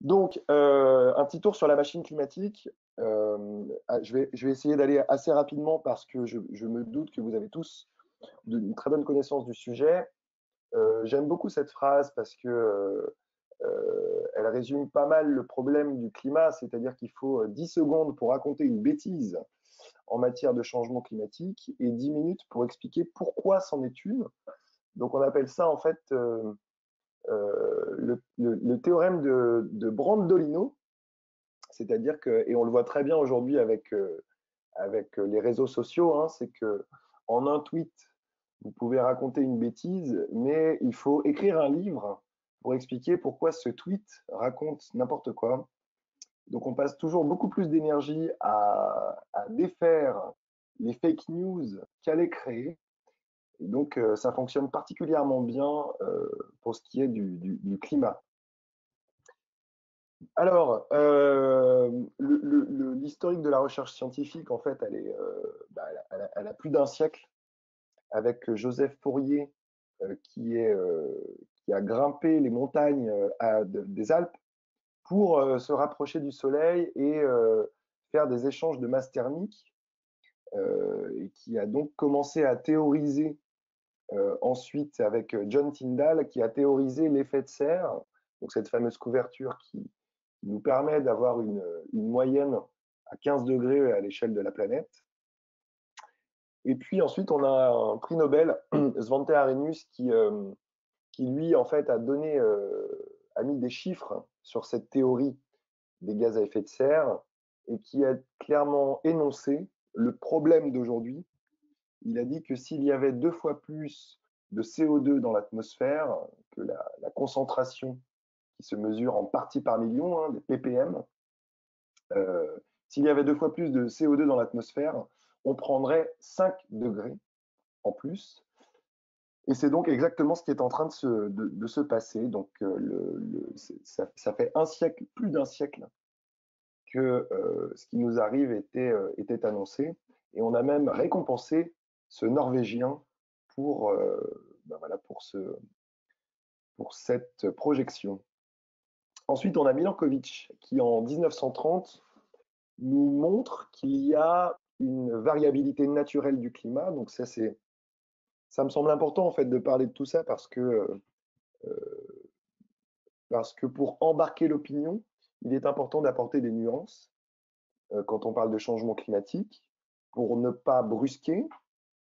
Donc, un petit tour sur la machine climatique. Je vais essayer d'aller assez rapidement parce que je me doute que vous avez tous une très bonne connaissance du sujet. J'aime beaucoup cette phrase parce que elle résume pas mal le problème du climat, c'est-à-dire qu'il faut 10 secondes pour raconter une bêtise en matière de changement climatique et 10 minutes pour expliquer pourquoi c'en est une. Donc on appelle ça en fait le théorème de Brandolino, c'est-à-dire que, et on le voit très bien aujourd'hui avec les réseaux sociaux, hein, c'est que en un tweet, vous pouvez raconter une bêtise, mais il faut écrire un livre pour expliquer pourquoi ce tweet raconte n'importe quoi. Donc on passe toujours beaucoup plus d'énergie à défaire les fake news qu'à les créer. Et donc ça fonctionne particulièrement bien pour ce qui est du climat. Alors, l'historique de la recherche scientifique, en fait, elle a plus d'un siècle avec Joseph Fourier, qui a grimpé les montagnes des Alpes pour se rapprocher du Soleil et faire des échanges de masse thermique, et qui a donc commencé à théoriser ensuite avec John Tyndall, qui a théorisé l'effet de serre, donc cette fameuse couverture qui nous permet d'avoir une moyenne à 15 degrés à l'échelle de la planète. Et puis ensuite, on a un prix Nobel, Svante Arrhenius, qui lui, en fait, a mis des chiffres sur cette théorie des gaz à effet de serre et qui a clairement énoncé le problème d'aujourd'hui. Il a dit que s'il y avait 2 fois plus de CO2 dans l'atmosphère que la concentration qui se mesure en parties par million, hein, des ppm, s'il y avait 2 fois plus de CO2 dans l'atmosphère, on prendrait 5 degrés en plus. Et c'est donc exactement ce qui est en train de se passer. Donc, ça fait un siècle, plus d'un siècle, que ce qui nous arrive était annoncé. Et on a même récompensé ce Norvégien pour, ben voilà, pour cette projection. Ensuite, on a Milankovitch qui, en 1930, nous montre qu'il y a une variabilité naturelle du climat. Donc ça me semble important en fait de parler de tout ça parce que pour embarquer l'opinion, il est important d'apporter des nuances quand on parle de changement climatique pour ne pas brusquer,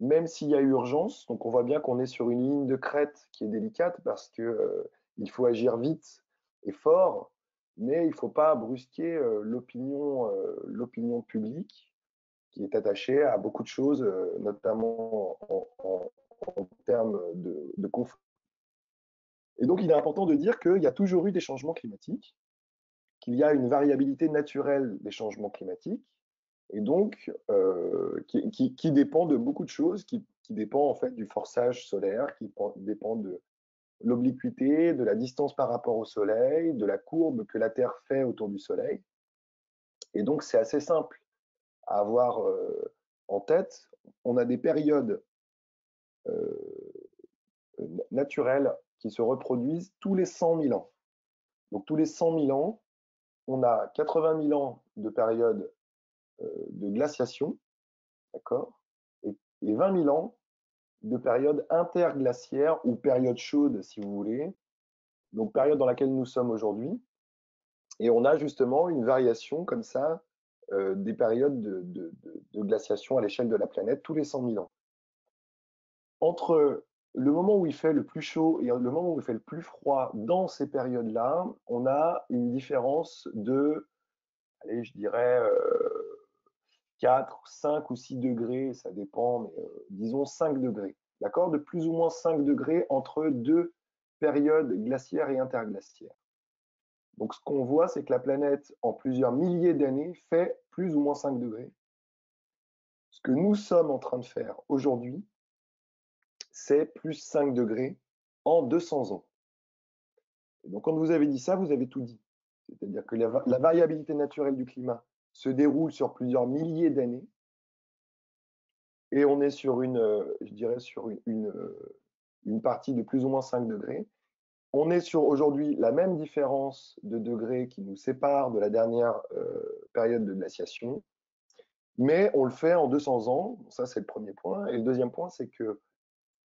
même s'il y a urgence. Donc on voit bien qu'on est sur une ligne de crête qui est délicate parce que il faut agir vite et fort, mais il ne faut pas brusquer l'opinion publique qui est attachée à beaucoup de choses, notamment en termes de conflit. Et donc, il est important de dire qu'il y a toujours eu des changements climatiques, qu'il y a une variabilité naturelle des changements climatiques, et donc qui dépend de beaucoup de choses, qui dépend en fait du forçage solaire, qui dépend de l'obliquité, de la distance par rapport au Soleil, de la courbe que la Terre fait autour du Soleil. Et donc, c'est assez simple à avoir en tête. On a des périodes naturelles qui se reproduisent tous les 100 000 ans. Donc, tous les 100 000 ans, on a 80 000 ans de période de glaciation, d'accord, et 20 000 ans de période interglaciaire ou période chaude, si vous voulez, donc période dans laquelle nous sommes aujourd'hui. Et on a justement une variation comme ça des périodes de glaciation à l'échelle de la planète tous les 100 000 ans. Entre le moment où il fait le plus chaud et le moment où il fait le plus froid dans ces périodes-là, on a une différence de, allez, je dirais 4, 5 ou 6 degrés, ça dépend, mais disons 5 degrés. D'accord? De plus ou moins 5 degrés entre deux périodes glaciaires et interglaciaires. Donc ce qu'on voit, c'est que la planète, en plusieurs milliers d'années, fait plus ou moins 5 degrés. Ce que nous sommes en train de faire aujourd'hui, c'est plus 5 degrés en 200 ans. Et donc quand vous avez dit ça, vous avez tout dit. C'est-à-dire que la variabilité naturelle du climat se déroule sur plusieurs milliers d'années, et on est sur je dirais sur une partie de plus ou moins 5 degrés. on est sur aujourd'hui la même différence de degrés qui nous sépare de la dernière période de glaciation, mais on le fait en 200 ans. Ça, c'est le premier point. Et le deuxième point, c'est que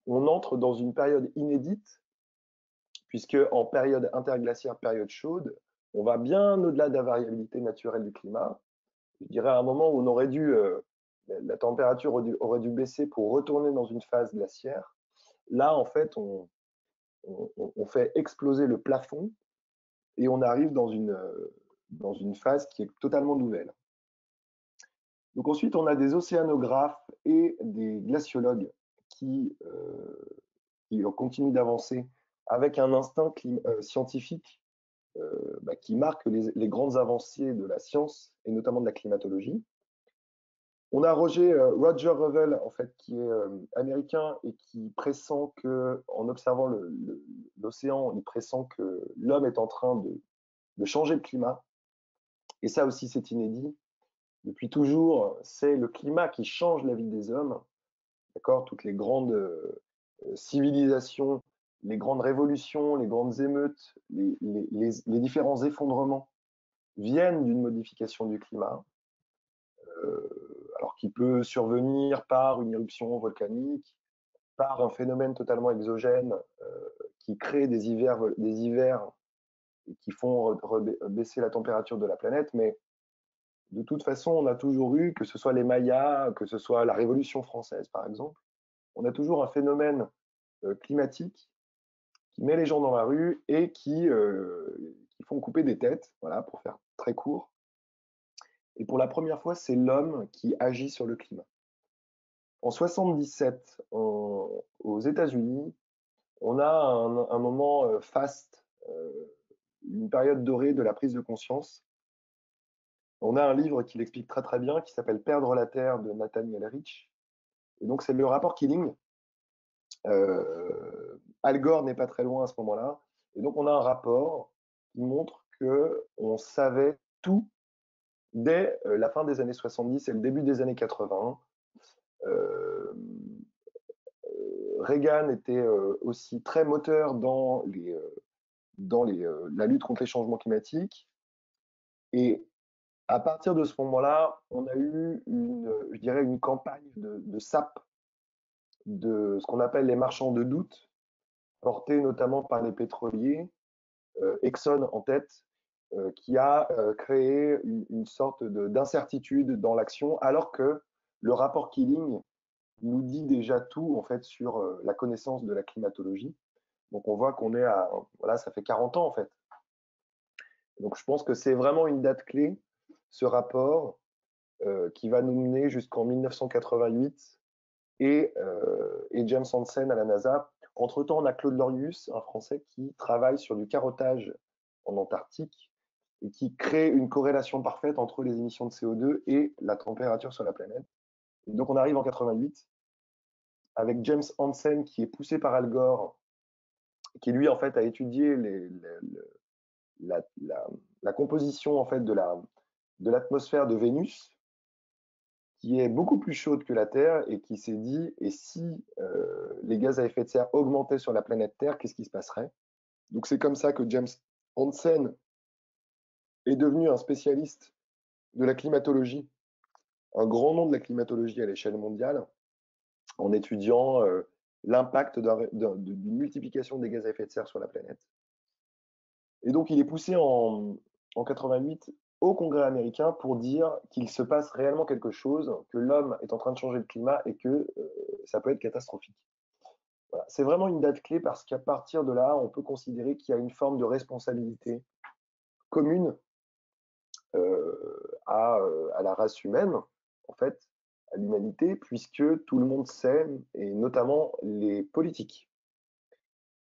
on entre dans une période inédite, puisque en période interglaciaire, période chaude, on va bien au-delà de la variabilité naturelle du climat. Je dirais à un moment où on aurait dû, la température aurait dû baisser pour retourner dans une phase glaciaire. Là, en fait, on fait exploser le plafond et on arrive dans une phase qui est totalement nouvelle. Donc ensuite, on a des océanographes et des glaciologues qui continuent d'avancer avec un instinct scientifique qui marque les grandes avancées de la science et notamment de la climatologie. On a Roger Revel, en fait, qui est américain et qui pressent que, en observant l'océan, il pressent que l'homme est en train de changer le climat. Et ça aussi, c'est inédit. Depuis toujours, c'est le climat qui change la vie des hommes. D'accord? Toutes les grandes civilisations, les grandes révolutions, les grandes émeutes, les différents effondrements viennent d'une modification du climat. Alors qui peut survenir par une éruption volcanique, par un phénomène totalement exogène qui crée des hivers et qui font baisser la température de la planète, mais de toute façon, on a toujours eu, que ce soit les Mayas, que ce soit la Révolution française par exemple, on a toujours un phénomène climatique qui met les gens dans la rue et qui font couper des têtes, voilà, pour faire très court. Et pour la première fois, c'est l'homme qui agit sur le climat. En 77, aux États-Unis, on a un moment faste, une période dorée de la prise de conscience. On a un livre qui l'explique très très bien, qui s'appelle Perdre la Terre de Nathaniel Rich. Et donc c'est le rapport Killing. Al Gore n'est pas très loin à ce moment-là. Et donc on a un rapport qui montre qu'on savait tout dès la fin des années 70 et le début des années 80. Reagan était aussi très moteur dans la lutte contre les changements climatiques. Et à partir de ce moment-là, on a eu je dirais une campagne de sape de ce qu'on appelle les marchands de doute, portés notamment par les pétroliers, Exxon en tête, qui a créé une sorte d'incertitude dans l'action, alors que le rapport Killing nous dit déjà tout en fait sur la connaissance de la climatologie. Donc on voit qu'on est voilà, ça fait 40 ans en fait. Donc je pense que c'est vraiment une date clé, ce rapport, qui va nous mener jusqu'en 1988 et James Hansen à la NASA. Entre-temps, on a Claude Lorius, un Français qui travaille sur du carottage en Antarctique et qui crée une corrélation parfaite entre les émissions de CO2 et la température sur la planète. Et donc on arrive en 88 avec James Hansen qui est poussé par Al Gore, qui lui en fait a étudié la composition en fait de l'atmosphère de Vénus, qui est beaucoup plus chaude que la Terre et qui s'est dit, et si les gaz à effet de serre augmentaient sur la planète Terre, qu'est-ce qui se passerait? Donc c'est comme ça que James Hansen est devenu un spécialiste de la climatologie, un grand nom de la climatologie à l'échelle mondiale, en étudiant l'impact d'une multiplication des gaz à effet de serre sur la planète. Et donc il est poussé en 88 au Congrès américain pour dire qu'il se passe réellement quelque chose, que l'homme est en train de changer le climat et que ça peut être catastrophique. Voilà. C'est vraiment une date clé parce qu'à partir de là, on peut considérer qu'il y a une forme de responsabilité commune à la race humaine, en fait, à l'humanité, puisque tout le monde sait, et notamment les politiques.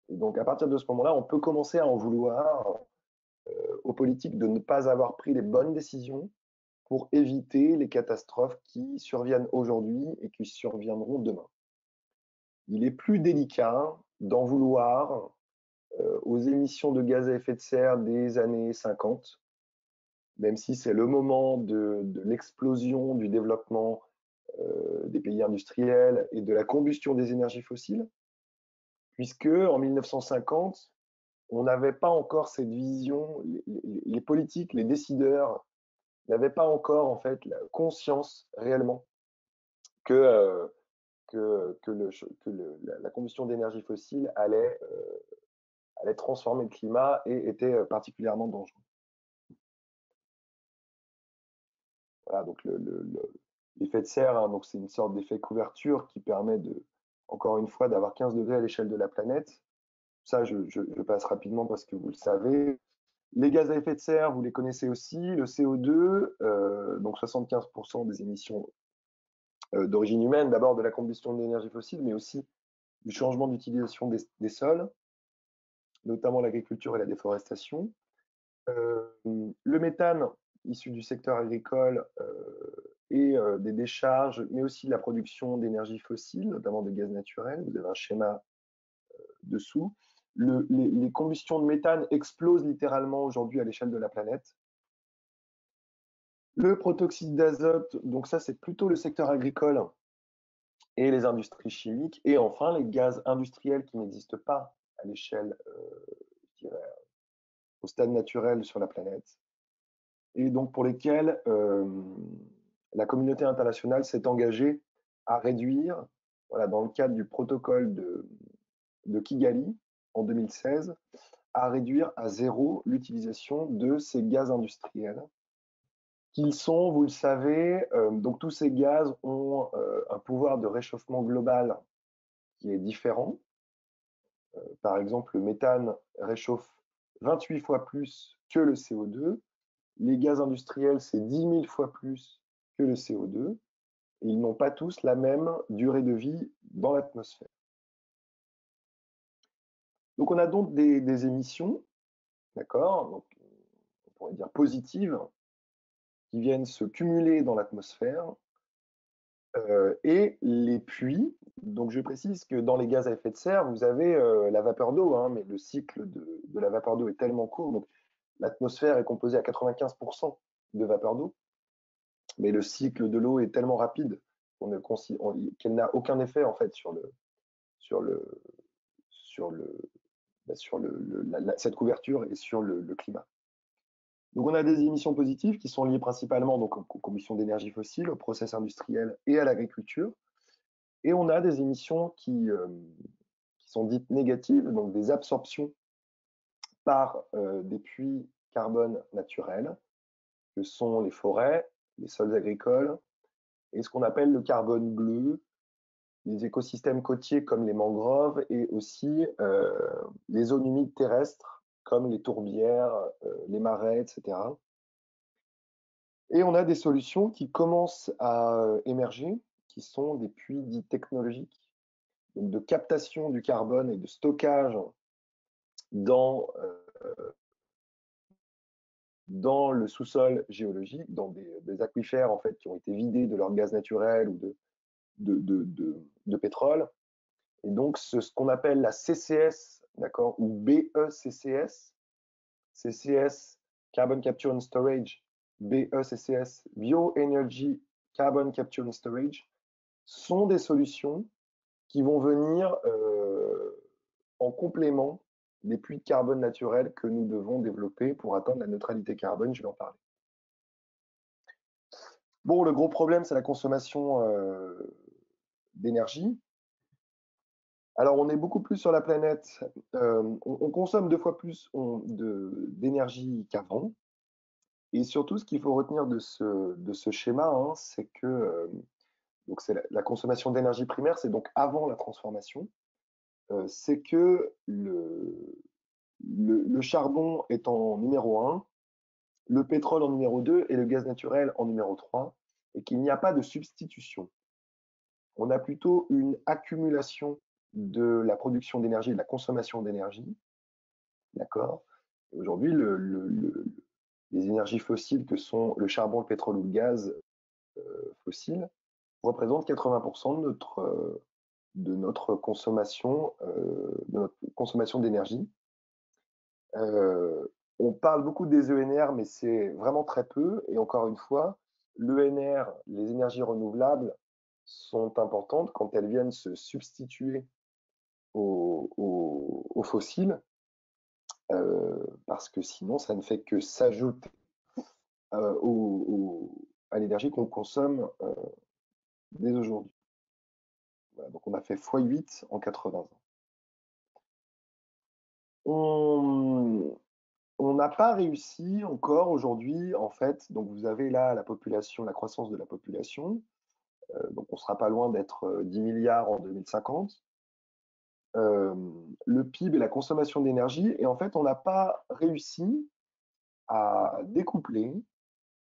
Et donc à partir de ce moment-là, on peut commencer à en vouloir aux politiques de ne pas avoir pris les bonnes décisions pour éviter les catastrophes qui surviennent aujourd'hui et qui surviendront demain. Il est plus délicat d'en vouloir aux émissions de gaz à effet de serre des années 50, même si c'est le moment de l'explosion du développement des pays industriels et de la combustion des énergies fossiles, puisque en 1950, on n'avait pas encore cette vision, les politiques, les décideurs n'avaient pas encore en fait la conscience réellement que, la combustion d'énergie fossile allait transformer le climat et était particulièrement dangereux. Voilà, donc l'effet de serre, hein, donc c'est une sorte d'effet couverture qui permet encore une fois, d'avoir 15 degrés à l'échelle de la planète. Ça, je passe rapidement parce que vous le savez. Les gaz à effet de serre, vous les connaissez aussi. Le CO2, donc 75% des émissions d'origine humaine, d'abord de la combustion de l'énergie fossile, mais aussi du changement d'utilisation des sols, notamment l'agriculture et la déforestation. Le méthane, issu du secteur agricole et des décharges, mais aussi de la production d'énergie fossile, notamment de gaz naturel. Vous avez un schéma dessous. Les combustions de méthane explosent littéralement aujourd'hui à l'échelle de la planète. Le protoxyde d'azote, donc ça c'est plutôt le secteur agricole et les industries chimiques. Et enfin les gaz industriels qui n'existent pas à l'échelle, je dirais, au stade naturel sur la planète. Et donc pour lesquels la communauté internationale s'est engagée à réduire, voilà, dans le cadre du protocole de Kigali en 2016, à réduire à zéro l'utilisation de ces gaz industriels, qu'ils sont, vous le savez, donc tous ces gaz ont un pouvoir de réchauffement global qui est différent. Par exemple, le méthane réchauffe 28 fois plus que le CO2. Les gaz industriels, c'est 10 000 fois plus que le CO2. Et ils n'ont pas tous la même durée de vie dans l'atmosphère. Donc on a donc des émissions, d'accord, donc on pourrait dire positives, qui viennent se cumuler dans l'atmosphère, et les puits. Donc je précise que dans les gaz à effet de serre, vous avez la vapeur d'eau, hein, mais le cycle de la vapeur d'eau est tellement court, donc l'atmosphère est composée à 95% de vapeur d'eau, mais le cycle de l'eau est tellement rapide qu'elle n'a aucun effet en fait sur le, sur le, sur cette couverture et sur le climat. Donc on a des émissions positives qui sont liées principalement donc, aux combustions d'énergie fossile, au process industriel et à l'agriculture. Et on a des émissions qui sont dites négatives, donc des absorptions par des puits carbone naturels, que sont les forêts, les sols agricoles, et ce qu'on appelle le carbone bleu, les écosystèmes côtiers comme les mangroves, et aussi les zones humides terrestres comme les tourbières, les marais, etc. Et on a des solutions qui commencent à émerger, qui sont des puits dits technologiques, donc de captation du carbone et de stockage dans, dans le sous-sol géologique, dans des aquifères en fait, qui ont été vidés de leur gaz naturel ou de pétrole. Et donc, ce qu'on appelle la CCS, d'accord, ou BECCS, CCS, Carbon Capture and Storage, BECCS, Bioenergy Carbon Capture and Storage, sont des solutions qui vont venir en complément des puits de carbone naturels que nous devons développer pour atteindre la neutralité carbone, je vais en parler. Bon, le gros problème, c'est la consommation d'énergie. Alors, on est beaucoup plus sur la planète, on consomme 2 fois plus d'énergie qu'avant. Et surtout, ce qu'il faut retenir de ce schéma, hein, c'est que donc c'est la consommation d'énergie primaire, c'est donc avant la transformation. C'est que le charbon est en numéro 1, le pétrole en numéro 2 et le gaz naturel en numéro 3, et qu'il n'y a pas de substitution. On a plutôt une accumulation de la production d'énergie et de la consommation d'énergie. D'accord. Aujourd'hui, les énergies fossiles que sont le charbon, le pétrole ou le gaz fossile représentent 80% de notre consommation d'énergie. On parle beaucoup des ENR, mais c'est vraiment très peu. Et encore une fois, l'ENR, les énergies renouvelables, sont importantes quand elles viennent se substituer aux fossiles. parce que sinon, ça ne fait que s'ajouter à l'énergie qu'on consomme dès aujourd'hui. Voilà, donc on a fait x8 en 80 ans. On n'a pas réussi encore aujourd'hui, en fait. Donc vous avez là la population, la croissance de la population. Donc on sera pas loin d'être 10 milliards en 2050. Le PIB et la consommation d'énergie. Et en fait, on n'a pas réussi à découpler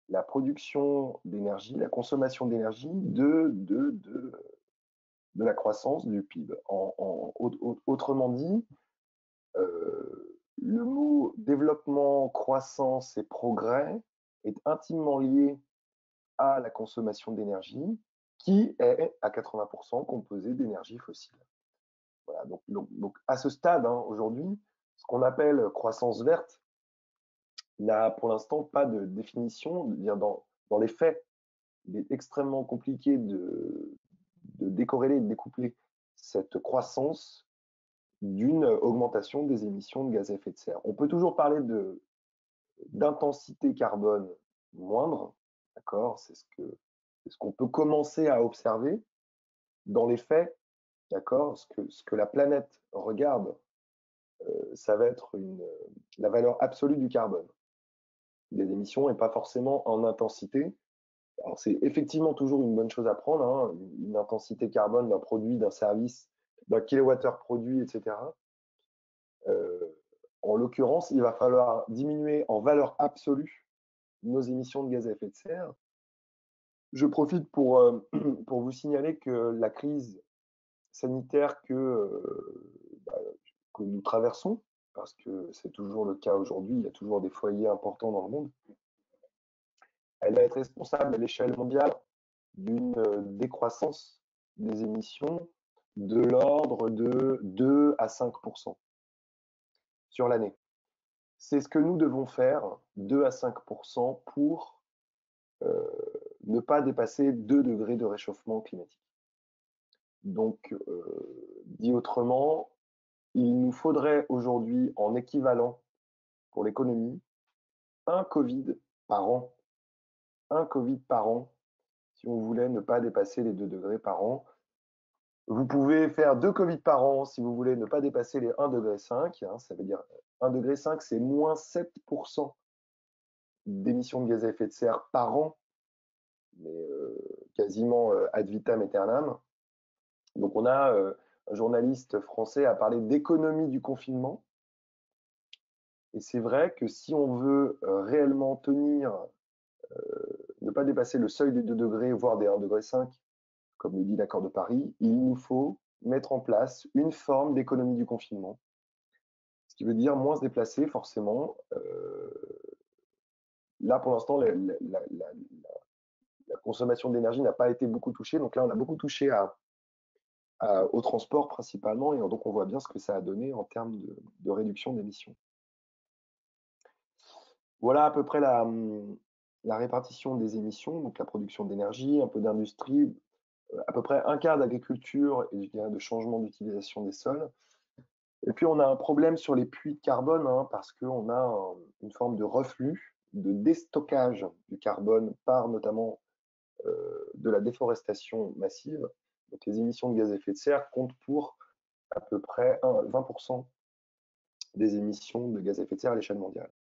la production d'énergie, la consommation d'énergie de la croissance du PIB. Autrement dit, le mot développement, croissance et progrès est intimement lié à la consommation d'énergie qui est à 80% composée d'énergie fossile. Voilà, donc à ce stade, hein, aujourd'hui, ce qu'on appelle croissance verte n'a pour l'instant pas de définition. Dans les faits, il est extrêmement compliqué de décorréler et de découpler cette croissance d'une augmentation des émissions de gaz à effet de serre. On peut toujours parler d'intensité carbone moindre, d'accord? C'est ce qu'on peut commencer à observer. Dans les faits, d'accord, ce que la planète regarde, ça va être la valeur absolue du carbone, des émissions, et pas forcément en intensité. Alors c'est effectivement toujours une bonne chose à prendre, hein, une intensité carbone d'un produit, d'un service, d'un kilowattheure produit, etc. En l'occurrence, il va falloir diminuer en valeur absolue nos émissions de gaz à effet de serre. Je profite pour vous signaler que la crise sanitaire bah, que nous traversons, parce que c'est toujours le cas aujourd'hui, il y a toujours des foyers importants dans le monde, elle va être responsable à l'échelle mondiale d'une décroissance des émissions de l'ordre de 2 à 5% sur l'année. C'est ce que nous devons faire, 2 à 5% pour ne pas dépasser 2 degrés de réchauffement climatique. Donc, dit autrement, il nous faudrait aujourd'hui, en équivalent pour l'économie, un Covid par an. Un Covid par an, si on voulait ne pas dépasser les 2 degrés par an. Vous pouvez faire 2 Covid par an si vous voulez ne pas dépasser les 1,5 degré. Hein, ça veut dire 1,5 degré, c'est moins 7% d'émissions de gaz à effet de serre par an, mais quasiment ad vitam aeternam. Donc on a un journaliste français a parlé d'économie du confinement. Et c'est vrai que si on veut réellement tenir, ne pas dépasser le seuil des 2 degrés, voire des 1,5 degré, comme le dit l'accord de Paris, il nous faut mettre en place une forme d'économie du confinement. Ce qui veut dire moins se déplacer, forcément. Là, pour l'instant, la consommation d'énergie n'a pas été beaucoup touchée. Donc là, on a beaucoup touché au transport principalement. Et donc, on voit bien ce que ça a donné en termes de réduction d'émissions. Voilà à peu près la répartition des émissions, donc la production d'énergie, un peu d'industrie, à peu près un quart d'agriculture et je dirais de changement d'utilisation des sols. Et puis on a un problème sur les puits de carbone, hein, parce qu'on a une forme de reflux, de déstockage du carbone par notamment de la déforestation massive. Donc les émissions de gaz à effet de serre comptent pour à peu près 20% des émissions de gaz à effet de serre à l'échelle mondiale.